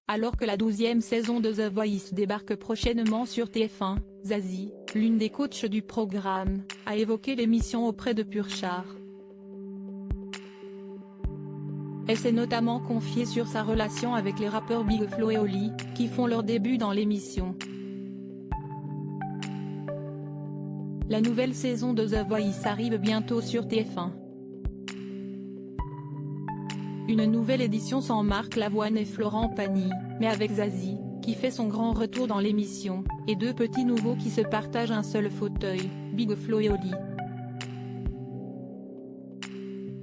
Alors que la 12e saison de The Voice débarque prochainement sur TF1, Zazie, l'une des coachs du programme, a évoqué l'émission auprès de Purchar. Elle s'est notamment confiée sur sa relation avec les rappeurs Big Flo et Oli, qui font leur début dans l'émission. La nouvelle saison de The Voice arrive bientôt sur TF1. Une nouvelle édition sans Marc Lavoine et Florent Pagny, mais avec Zazie, qui fait son grand retour dans l'émission, et deux petits nouveaux qui se partagent un seul fauteuil, Big Flo et Oli.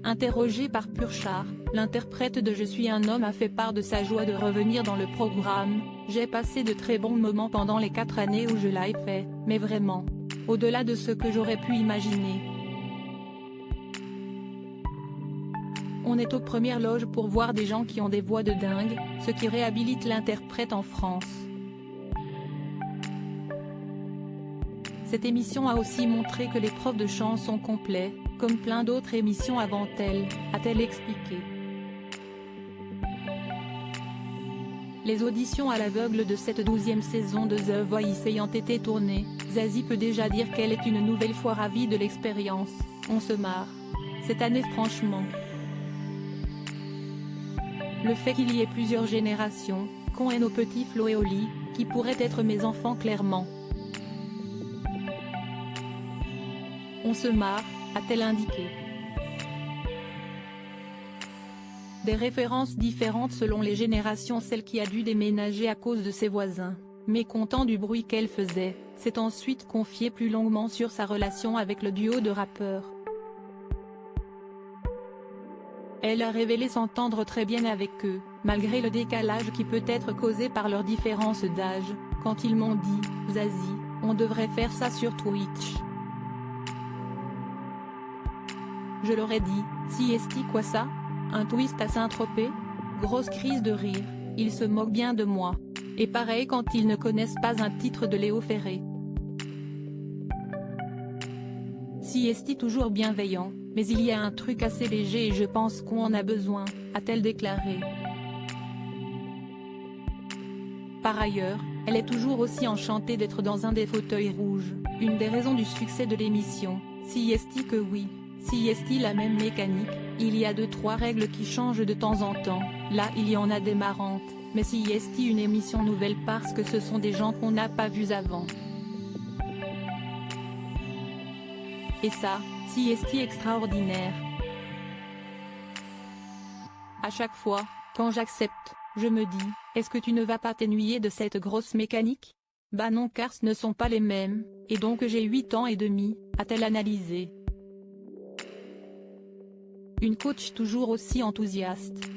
Interrogé par Purchar, l'interprète de Je suis un homme a fait part de sa joie de revenir dans le programme. « J'ai passé de très bons moments pendant les 4 années où je l'ai fait, mais vraiment, au-delà de ce que j'aurais pu imaginer. On est aux premières loges pour voir des gens qui ont des voix de dingue, ce qui réhabilite l'interprète en France. Cette émission a aussi montré que les profs de chant sont complets, comme plein d'autres émissions avant elle, a-t-elle expliqué. Les auditions à l'aveugle de cette 12e saison de The Voice ayant été tournées, Zazie peut déjà dire qu'elle est une nouvelle fois ravie de l'expérience. On se marre. Cette année franchement. Le fait qu'il y ait plusieurs générations, qu'on ait nos petits Flo et Oli, qui pourraient être mes enfants clairement. On se marre, a-t-elle indiqué. Des références différentes selon les générations. Celle qui a dû déménager à cause de ses voisins, mécontents du bruit qu'elle faisait, s'est ensuite confiée plus longuement sur sa relation avec le duo de rappeurs. Elle a révélé s'entendre très bien avec eux, malgré le décalage qui peut être causé par leur différence d'âge, quand ils m'ont dit « Zazie, on devrait faire ça sur Twitch ». Je leur ai dit « Si esti quoi ça ? Un twist à Saint-Tropez ?» Grosse crise de rire, ils se moquent bien de moi. Et pareil quand ils ne connaissent pas un titre de Léo Ferré. Si esti toujours bienveillant, mais il y a un truc assez léger et je pense qu'on en a besoin, a-t-elle déclaré. Par ailleurs, elle est toujours aussi enchantée d'être dans un des fauteuils rouges, une des raisons du succès de l'émission. Si esti que oui. Si est-il la même mécanique, il y a 2-3 règles qui changent de temps en temps, là il y en a des marrantes, mais si est-il une émission nouvelle parce que ce sont des gens qu'on n'a pas vus avant. Et ça, si est-il extraordinaire. À chaque fois, quand j'accepte, je me dis, est-ce que tu ne vas pas t'ennuyer de cette grosse mécanique ? Bah non car ce ne sont pas les mêmes, et donc j'ai 8 ans et demi, a-t-elle analysé. Une coach toujours aussi enthousiaste.